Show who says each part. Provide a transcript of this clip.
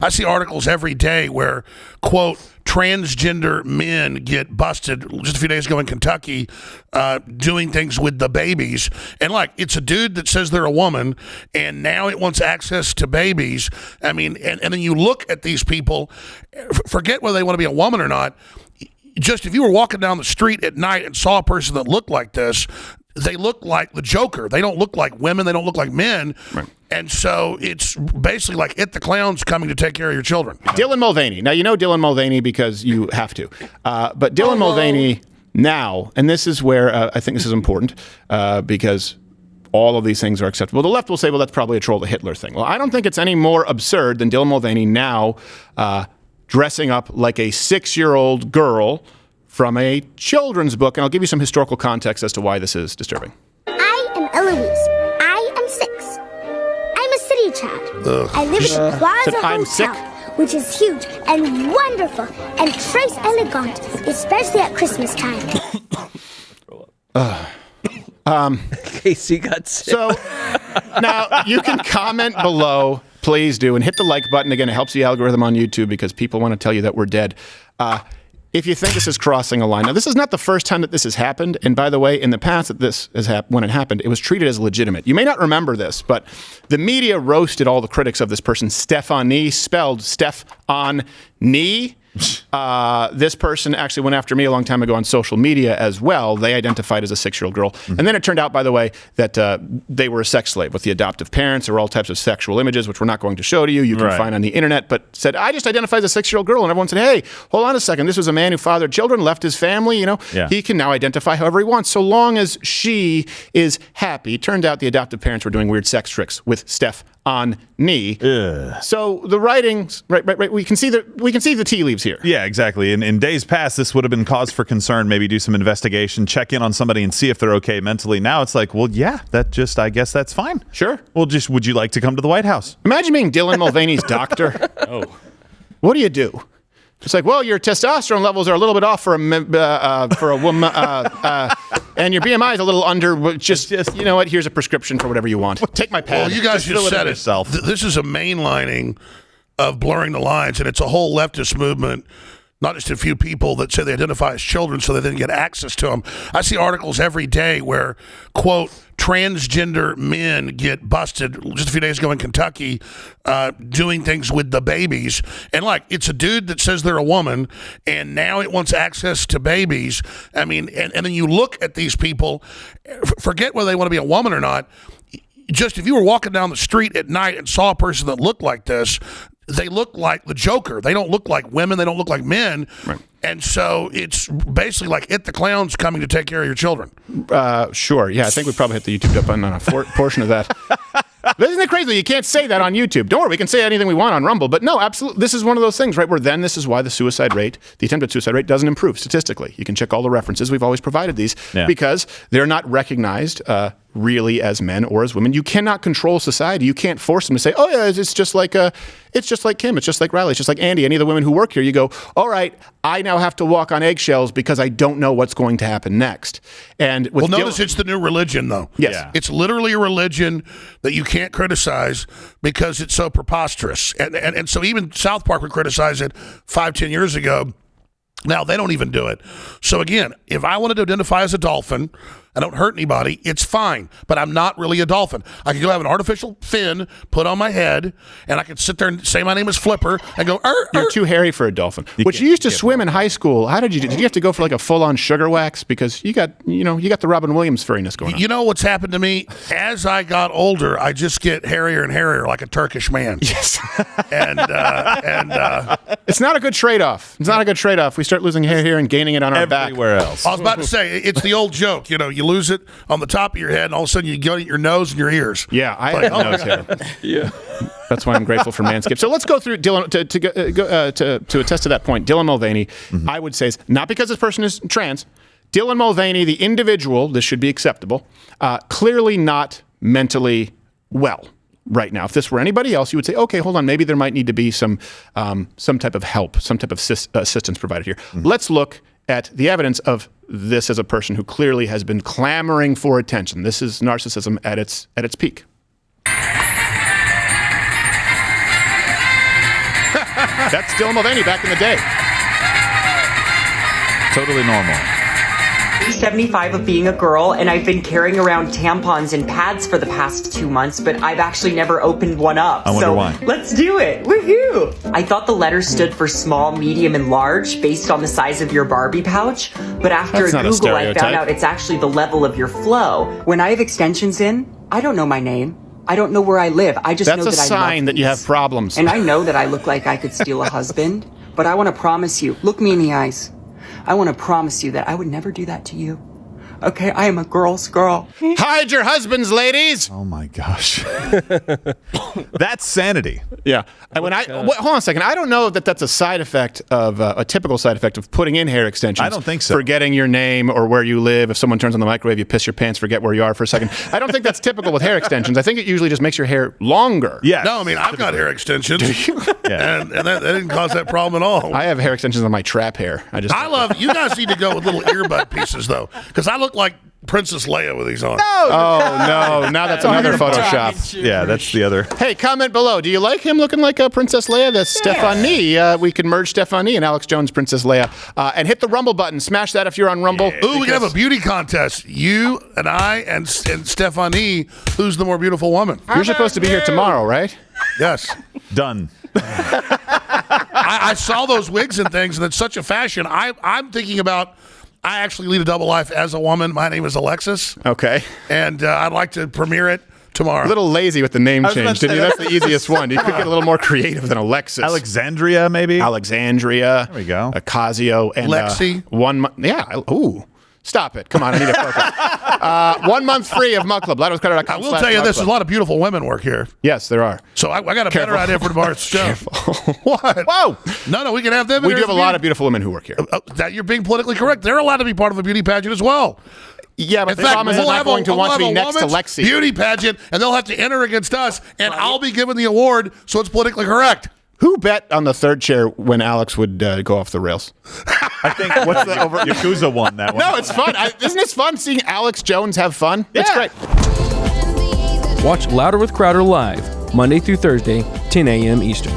Speaker 1: I see articles every day where, quote, transgender men get busted just a few days ago in Kentucky doing things with the babies. And like, it's a dude that says they're a woman and now it wants access to babies. I mean, and then you look at these people, forget whether they want to be a woman or not. Just if you were walking down the street at night and saw a person that looked like this, they look like the Joker. They don't look like women. They don't look like men. Right. And so it's basically like It the Clown's coming to take care of your children.
Speaker 2: Dylan Mulvaney. Now, you know Dylan Mulvaney because you have to. But Dylan Mulvaney now, and this is where I think this is important because all of these things are acceptable. The left will say, well, that's probably a troll the Hitler thing. Well, I don't think it's any more absurd than Dylan Mulvaney now dressing up like a 6-year-old girl from a children's book. And I'll give you some historical context as to why this is disturbing.
Speaker 3: I am Eloise. I am 6. I'm a city child.
Speaker 1: Ugh.
Speaker 3: I live in the Plaza
Speaker 2: I'm
Speaker 3: Hotel,
Speaker 2: sick.
Speaker 3: which is huge and wonderful and très elegant, especially at Christmas time.
Speaker 4: Casey got sick.
Speaker 2: So now you can comment below. Please do. And hit the like button. Again, it helps the algorithm on YouTube because people want to tell you that we're dead. If you think this is crossing a line. Now, this is not the first time that this has happened. And by the way, in the past that this has when it happened, it was treated as legitimate. You may not remember this, but the media roasted all the critics of this person, Stephanie, spelled Steph-on-knee. This person actually went after me a long time ago on social media as well. They identified as a 6-year-old girl. And then it turned out, by the way, that they were a sex slave with the adoptive parents. There were all types of sexual images, which we're not going to show to you. You can find on the internet, but said, I just identified as a 6-year-old girl. And everyone said, hey, hold on a second. This was a man who fathered children, left his family. You know, he can now identify however he wants, so long as she is happy. Turned out the adoptive parents were doing weird sex tricks with Steph on knee. So the writings, right. We can see the tea leaves here.
Speaker 5: Yeah, exactly. In days past, this would have been cause for concern. Maybe do some investigation, check in on somebody, and see if they're okay mentally. Now it's like, well, yeah, I guess that's fine.
Speaker 2: Sure.
Speaker 5: Well, would you like to come to the White House?
Speaker 2: Imagine being Dylan Mulvaney's doctor. What do you do? It's like, well, your testosterone levels are a little bit off for a woman, and your BMI is a little under. Just you know what? Here's a prescription for whatever you want. Take my pad.
Speaker 1: Well, you guys just said it. This is a mainlining of blurring the lines, and it's a whole leftist movement. Not just a few people that say they identify as children so they didn't get access to them. I see articles every day where, quote, transgender men get busted just a few days ago in Kentucky doing things with the babies. And like, it's a dude that says they're a woman and now it wants access to babies. I mean, and then you look at these people, forget whether they want to be a woman or not. Just if you were walking down the street at night and saw a person that looked like this, they look like the Joker. They don't look like women. They don't look like men. Right. And so it's basically like It the Clown's coming to take care of your children.
Speaker 2: Sure. Yeah, I think we probably hit the YouTube button on a portion of that. But isn't it crazy? You can't say that on YouTube. Don't worry, we can say anything we want on Rumble. But no, absolutely, this is one of those things, right, where then this is why the attempted suicide rate doesn't improve statistically. You can check all the references. We've always provided these because they're not recognized really as men or as women. You cannot control society. You can't force them to say, oh, yeah, it's just like Kim. It's just like Riley. It's just like Andy. Any of the women who work here, you go, all right, I now have to walk on eggshells because I don't know what's going to happen next. And
Speaker 1: notice it's the new religion, though.
Speaker 2: Yes. Yeah.
Speaker 1: It's literally a religion that you can't criticize because it's so preposterous. And so even South Park would criticize it 5-10 years ago. Now they don't even do it. So again, if I wanted to identify as a dolphin, I don't hurt anybody, it's fine. But I'm not really a dolphin. I could go have an artificial fin put on my head, and I could sit there and say my name is Flipper and go,
Speaker 2: You're too hairy for a dolphin. You used to swim in high school. How did you do? Did you have to go for like a full-on sugar wax? Because you got the Robin Williams furriness going on.
Speaker 1: You know what's happened to me? As I got older, I just get hairier and hairier like a Turkish man.
Speaker 2: Yes.
Speaker 1: and
Speaker 2: it's not a good trade-off. It's not a good trade-off. We start losing hair here and gaining it on our back.
Speaker 5: Everywhere else.
Speaker 1: I was about to say, it's the old joke. You lose it on the top of your head, and all of a sudden you go at your nose and your ears.
Speaker 2: Yeah, I have nose hair.
Speaker 4: Yeah.
Speaker 2: That's why I'm grateful for Manscaped. So let's go through Dylan to attest to that point. Dylan Mulvaney, I would say, is not because this person is trans. Dylan Mulvaney, the individual, this should be acceptable, clearly not mentally well right now. If this were anybody else, you would say, okay, hold on, maybe there might need to be some type of help, some type of assistance provided here. Let's look at the evidence of this as a person who clearly has been clamoring for attention. This is narcissism at its peak. That's still Mulvaney back in the day.
Speaker 5: Totally normal.
Speaker 6: 75 of being a girl, and I've been carrying around tampons and pads for the past 2 months, but I've actually never opened one up.
Speaker 5: I wonder why.
Speaker 6: Let's do it. Woohoo! I thought the letters stood for small, medium, and large based on the size of your Barbie pouch, but after
Speaker 2: That's not a
Speaker 6: Google, I found
Speaker 2: stereotype.
Speaker 6: out it's actually the level of your flow. When I have extensions in, I don't know my name. I don't know where I live. I just know
Speaker 2: That's
Speaker 6: that
Speaker 2: a
Speaker 6: I love
Speaker 2: sign that you
Speaker 6: these.
Speaker 2: have problems.
Speaker 6: And I know that I look like I could steal a husband, but I want to promise you, look me in the eyes. I want to promise you that I would never do that to you. Okay, I am a girl's girl.
Speaker 2: Hide your husbands, ladies.
Speaker 5: Oh my gosh. That's sanity.
Speaker 2: Yeah. Hold on a second. I don't know that that's a side effect of a typical side effect of putting in hair extensions.
Speaker 5: I don't think so.
Speaker 2: Forgetting your name or where you live. If someone turns on the microwave, you piss your pants, forget where you are for a second. I don't think that's typical with hair extensions. I think it usually just makes your hair longer.
Speaker 5: Yes.
Speaker 1: No, I mean, I've got hair extensions.
Speaker 5: Yeah.
Speaker 1: And that didn't cause that problem at all.
Speaker 2: I have hair extensions on my trap hair.
Speaker 1: I love, you guys need to go with little earbud pieces, though, because I look like Princess Leia with these on.
Speaker 2: Oh, no. Now that's another Photoshop.
Speaker 5: Yeah, that's the other.
Speaker 2: Hey, comment below. Do you like him looking like Princess Leia? That's Stephanie. We can merge Stephanie and Alex Jones, Princess Leia. And hit the Rumble button. Smash that if you're on Rumble.
Speaker 1: Ooh, we can have a beauty contest. You and I and Stephanie, who's the more beautiful woman?
Speaker 2: You're supposed to be here tomorrow, right?
Speaker 1: Yes.
Speaker 5: Done.
Speaker 1: I saw those wigs and things, and it's such a fashion. I'm thinking about, I actually lead a double life as a woman. My name is Alexis.
Speaker 2: Okay.
Speaker 1: And I'd like to premiere it tomorrow.
Speaker 2: A little lazy with the name
Speaker 5: was about
Speaker 2: change,
Speaker 5: to
Speaker 2: didn't you? That's the easiest one. You could get a little more creative than Alexis.
Speaker 5: Alexandria, maybe?
Speaker 2: Alexandria.
Speaker 5: There we go.
Speaker 2: Ocasio. And
Speaker 1: Lexi.
Speaker 2: 1 month. Yeah. Ooh. Stop it. Come on. I need to focus. 1 month free of Mug Club.
Speaker 1: I will tell you this, there's a lot of beautiful women work here.
Speaker 2: Yes, there are.
Speaker 1: So I got a better idea for tomorrow's show. What?
Speaker 2: Whoa.
Speaker 1: No, we can have them.
Speaker 2: We do have a lot of beautiful women who work here.
Speaker 1: That you're being politically correct. They're allowed to be part of a beauty pageant as well.
Speaker 2: Yeah, but
Speaker 1: In
Speaker 2: the
Speaker 1: fact,
Speaker 2: problem is they're
Speaker 1: we'll
Speaker 2: not
Speaker 1: have
Speaker 2: going to want to be
Speaker 1: a
Speaker 2: next to
Speaker 1: woman's
Speaker 2: Lexi.
Speaker 1: beauty pageant, and they'll have to enter against us, and I'll be given the award, so it's politically correct.
Speaker 2: Who bet on the third chair when Alex would go off the rails?
Speaker 5: I think what's the Yakuza won that one.
Speaker 2: No, it's fun. Isn't it fun seeing Alex Jones have fun? It's great.
Speaker 4: Watch Louder with Crowder live, Monday through Thursday, 10 a.m. Eastern.